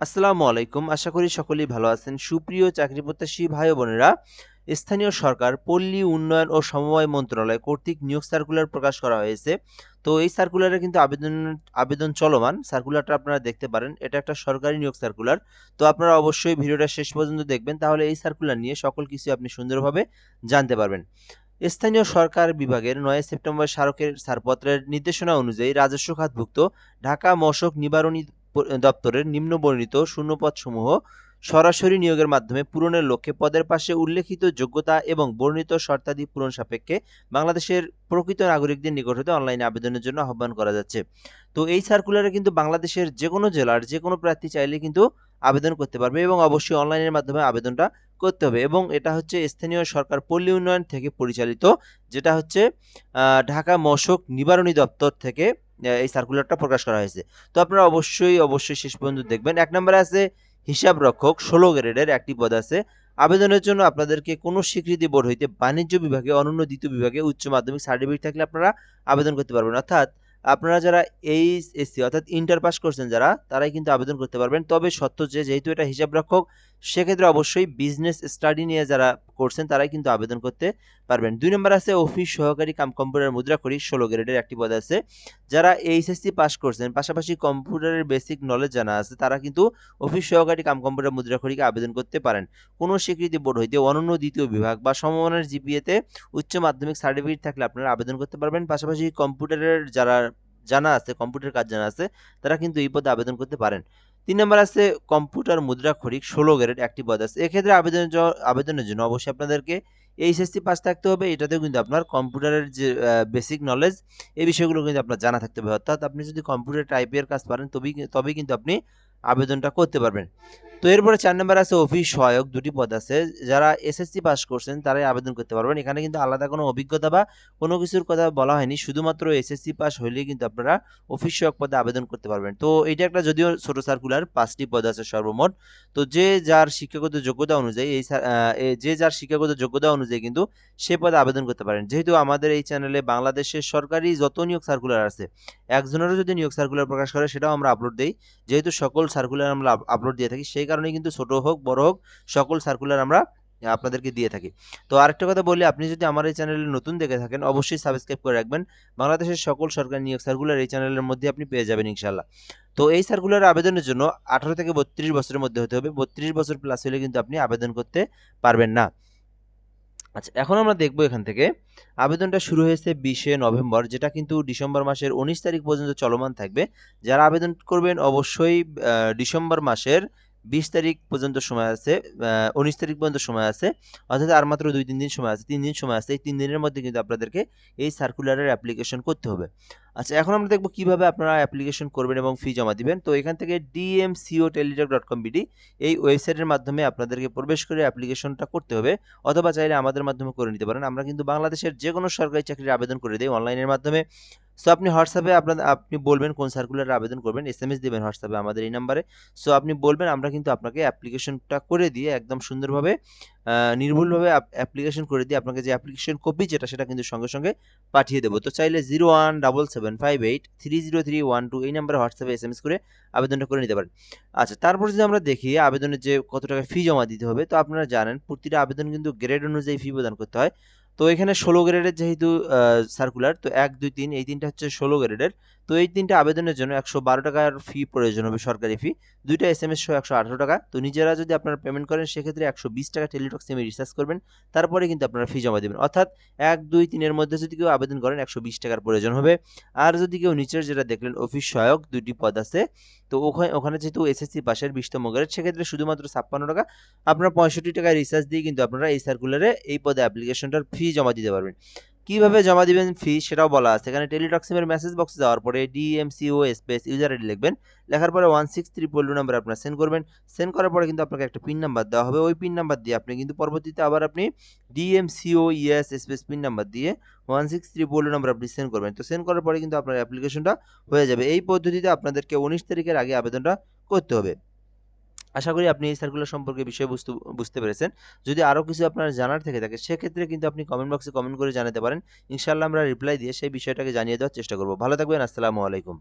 আসসালামু আলাইকুম। আশা করি সকলেই ভালো আছেন। সুপ্রিয় চাকরিপ্রত্যাশী ভাই ও বোনেরা, স্থানীয় সরকার পল্লী উন্নয়ন ও সমবায় মন্ত্রণালয় কর্তৃক নিয়োগ সার্কুলার প্রকাশ করা হয়েছে। তো এই সার্কুলারে কিন্তু আবেদন চলমান। সার্কুলারটা আপনারা দেখতে পারেন। এটা একটা সরকারি নিয়োগ সার্কুলার। তো আপনারা অবশ্যই ভিডিওটা শেষ পর্যন্ত দেখবেন। তাহলে এই সার্কুলার নিয়ে সকল কিছু আপনি সুন্দরভাবে জানতে পারবেন। স্থানীয় সরকার বিভাগের ৯ সেপ্টেম্বর স্মারকের ছাড়পত্রের নির্দেশনা অনুযায়ী রাজস্ব খাতভুক্ত ঢাকা মশক নিবারণী দপ্তরের নিম্নবর্ণিত শূন্যপদসমূহ সরাসরি নিয়োগের মাধ্যমে পূরণের লক্ষ্যে পদের পাশে উল্লেখিত যোগ্যতা এবং বর্ণিত শর্তাদি পূরণ সাপেক্ষে বাংলাদেশের প্রকৃত নাগরিকদের নিকট হতে অনলাইনে আবেদনের জন্য আহ্বান করা যাচ্ছে। তো এই সার্কুলারে কিন্তু বাংলাদেশের যেকোনো জেলার যেকোনো প্রার্থী চাইলে কিন্তু আবেদন করতে পারবে এবং অবশ্যই অনলাইনের মাধ্যমে আবেদনটা করতে হবে এবং এটা হচ্ছে স্থানীয় সরকার পল্লী উন্নয়ন থেকে পরিচালিত, যেটা হচ্ছে ঢাকা মশক নিবারণী দপ্তর থেকে এই সার্কুলারটা প্রকাশ করা হয়েছে। তো আপনারা অবশ্যই শেষ পর্যন্ত দেখবেন। ১ নম্বরে আছে হিসাব রক্ষক ১৬ গ্রেডের একটি পদ আছে। আবেদনের জন্য আপনাদেরকে কোনো স্বীকৃতি বোর্ড হইতে বাণিজ্য বিভাগে অনন্য দ্বিতীয় বিভাগে উচ্চ মাধ্যমিক সার্টিফিকেট থাকলে আপনারা আবেদন করতে পারবেন। অর্থাৎ আপনারা যারা এইচএসসি অর্থাৎ ইন্টার পাস করছেন যারা, তারাই কিন্তু আবেদন করতে পারবেন। তবে শর্ত যেহেতু এটা হিসাব রক্ষক, সেক্ষেত্রে অবশ্যই বিজনেস স্টাডি নিয়ে যারা করছেন তারাই কিন্তু আবেদন করতে পারবেন। ২ নম্বর আছে অফিস সহকারী কাম কম্পিউটার মুদ্রাক্ষরিক ১৬ গ্রেডের একটি পদ আছে। যারা এইচএসসি পাস করছেন পাশাপাশি কম্পিউটারের বেসিক নলেজ জানা আছে, তারা কিন্তু অফিস সহকারী কাম কম্পিউটার মুদ্রাক্ষরিকে আবেদন করতে পারেন। কোনো স্বীকৃতি বোর্ড হইতে অনন্য দ্বিতীয় বিভাগ বা সমমানের জিপিএতে উচ্চ মাধ্যমিক সার্টিফিকেট থাকলে আপনারা আবেদন করতে পারবেন। পাশাপাশি কম্পিউটারের যারা জানা আছে, কম্পিউটার কাজ জানা আছে, তারা কিন্তু এই পদে আবেদন করতে পারেন। ৩ নম্বর আছে কম্পিউটার মুদ্রাক্ষরিক ১৬ গ্রেড একটি পদ আছে। এক্ষেত্রে আবেদনের জন্য অবশ্যই আপনাদেরকে এইচএসসি পাস থাকতে হবে। এটাতেও কিন্তু আপনার কম্পিউটারের যে বেসিক নলেজ, এই বিষয়গুলো কিন্তু আপনার জানা থাকতে হবে। অর্থাৎ আপনি যদি কম্পিউটার টাইপের কাজ পারেন তবেই কিন্তু আপনি আবেদনটা করতে পারবেন। তো এরপরে ৪ নম্বর আছে অফিস সহায়ক ২টি পদ আছে। যারা এসএসসি পাস করছেন তারাই আবেদন করতে পারবেন। এখানে কিন্তু আলাদা কোনো অভিজ্ঞতা বা কোনো কিছুর কথা বলা হয়নি। শুধুমাত্র এসএসসি পাস হইলেই কিন্তু আপনারা অফিস সহায়ক পদে আবেদন করতে পারবেন। তো এইটা একটা যদিও ছোট সার্কুলার, ৫টি পদ আছে সর্বমোট। তো যে যার শিক্ষাগত যোগ্যতা অনুযায়ী কিন্তু সে পদে আবেদন করতে পারেন। যেহেতু আমাদের এই চ্যানেলে বাংলাদেশের সরকারি যত নিয়োগ সার্কুলার আছে, একজনেরও যদি নিয়োগ সার্কুলার প্রকাশ করে সেটাও আমরা আপলোড দেই। যেহেতু সকল সার্কুলার আমরা আপলোড দিয়ে থাকি, সেই কারণেই কিন্তু ছোট হোক বড় হোক সকল সার্কুলার আমরা আপনাদেরকে দিয়ে থাকি। তো আরেকটা কথা বলি, আপনি যদি আমার এই চ্যানেলে নতুন দেখে থাকেন অবশ্যই সাবস্ক্রাইব করে রাখবেন। বাংলাদেশের সকল সরকারি নিয়োগ সার্কুলার এই চ্যানেলের মধ্যে আপনি পেয়ে যাবেন ইনশাআল্লাহ। তো এই সার্কুলার আবেদনের জন্য ১৮ থেকে ৩২ বছরের মধ্যে হতে হবে। ৩২ বছর প্লাস হলে কিন্তু আপনি আবেদন করতে পারবেন না। আচ্ছা, এখন আমরা দেখব এখান থেকে আবেদনটা শুরু হয়েছে ২০শে নভেম্বর, যেটা কিন্তু ডিসেম্বর মাসের ১৯ তারিখ পর্যন্ত চলমান থাকবে। যারা আবেদন করবেন অবশ্যই ডিসেম্বর মাসের ২০ তারিখ পর্যন্ত সময় আছে, ১৯ তারিখ পর্যন্ত সময় আছে। অর্থাৎ আর মাত্র ২-৩ দিন সময় আছে, ৩ দিন সময় আছে। এই ৩ দিনের মধ্যে কিন্তু আপনাদেরকে এই সার্কুলারের অ্যাপ্লিকেশন করতে হবে। আচ্ছা, এখন আমরা দেখব কিভাবে আপনারা অ্যাপ্লিকেশন করবেন এবং ফি জমা দিবেন। তো এখান থেকে dmco.teletalk.com.bd এই ওয়েবসাইটের মাধ্যমে আপনাদেরকে প্রবেশ করে অ্যাপ্লিকেশনটা করতে হবে, অথবা চাইলে আমাদের মাধ্যমে করে নিতে পারেন। আমরা কিন্তু বাংলাদেশের যেকোনো সরকারি চাকরির আবেদন করে দেই অনলাইনের মাধ্যমে। সো আপনি হোয়াটসঅ্যাপে আপনি বলবেন কোন সার্কুলারে আবেদন করবেন, এসএমএস দিবেন হোয়াটসঅ্যাপে আমাদের এই নাম্বারে। সো আপনি বলবেন, আমরা কিন্তু আপনাকে অ্যাপ্লিকেশনটা করে দিয়ে একদম সুন্দরভাবে নির্ভুলভাবে অ্যাপ্লিকেশন করে দিয়ে আপনাকে যে অ্যাপ্লিকেশন কপি যেটা, সেটা কিন্তু সঙ্গে সঙ্গে পাঠিয়ে দেবো। তো চাইলে 017758303112 এই নাম্বারে হোয়াটসঅ্যাপে এসএমএস করে আবেদনটা করে নিতে পারেন। আচ্ছা, তারপর যদি আমরা দেখি আবেদনের যে কত টাকা ফি জমা দিতে হবে, তো আপনারা জানেন প্রতিটা আবেদন কিন্তু গ্রেড অনুযায়ী ফি প্রদান করতে হয়। তো এখানে ১৬ গ্রেডের যেহেতু সার্কুলার, তো ১, ২, ৩ এই ৩টা হচ্ছে ১৬ গ্রেডের। তো এই ৩টা আবেদনের জন্য ১১২ টাকার ফি প্রয়োজন হবে, সরকারি ফি। ২টা এসএমএস সহ ১১৮ টাকা। তো নিজেরা যদি আপনারা পেমেন্ট করেন সেক্ষেত্রে ১২০ টাকা টেলিটক সিমে রিচার্জ করবেন। তারপরে কিন্তু আপনারা ফি জমা দিবেন। অর্থাৎ ১, ২, ৩ এর মধ্যে যদি কেউ আবেদন করেন ১২০ টাকার প্রয়োজন হবে। আর যদি কেউ নিচের যেটা দেখলেন অফিস সহায়ক ২টি পদ আছে, তো ওখানে যেহেতু এসএসসি পাশের ২০তম গ্রেড, সেক্ষেত্রে শুধুমাত্র ৫৬ টাকা, আপনারা ৬৫ টাকায় রিচার্জ দিয়ে কিন্তু আপনারা এই সার্কুলারে এই পদে অ্যাপ্লিকেশনটার ফি জমা দিতে পারবেন। কিভাবে জমা দিবেন ফি সেটাও বলা আছে এখানে। টেলিটক সিমের মেসেজ বক্সে যাওয়ার পরে ডিএমসিও স্পেস ইউজার আইডি লিখবেন। লেখার পরে 16322 নাম্বার আপনারা সেন্ড করবেন। সেন্ড করার পরে কিন্তু আপনাকে একটা পিন নাম্বার দেওয়া হবে। ওই পিন নাম্বার দিয়ে আপনি কিন্তু পরবর্তীতে আবার আপনি DMCO ES space pin number দিয়ে 16322 নাম্বার আপনি সেন্ড করবেন। তো সেন্ড করার পরে কিন্তু আপনার অ্যাপ্লিকেশনটা হয়ে যাবে। এই পদ্ধতিতে আপনাদেরকে ১৯ তারিখের আগে আবেদনটা করতে হবে। আশা করি আপনি এই সার্কুলার সম্পর্কে বিষয়বস্তু বুঝতে পেরেছেন। যদি আরও কিছু আপনার জানার থেকে থাকে সেক্ষেত্রে কিন্তু আপনি কমেন্ট বক্সে কমেন্ট করে জানাতে পারেন। ইনশাআল্লাহ আমরা রিপ্লাই দিয়ে সেই বিষয়টাকে জানিয়ে দেওয়ার চেষ্টা করব। ভালো থাকবেন। আসসালামু আলাইকুম।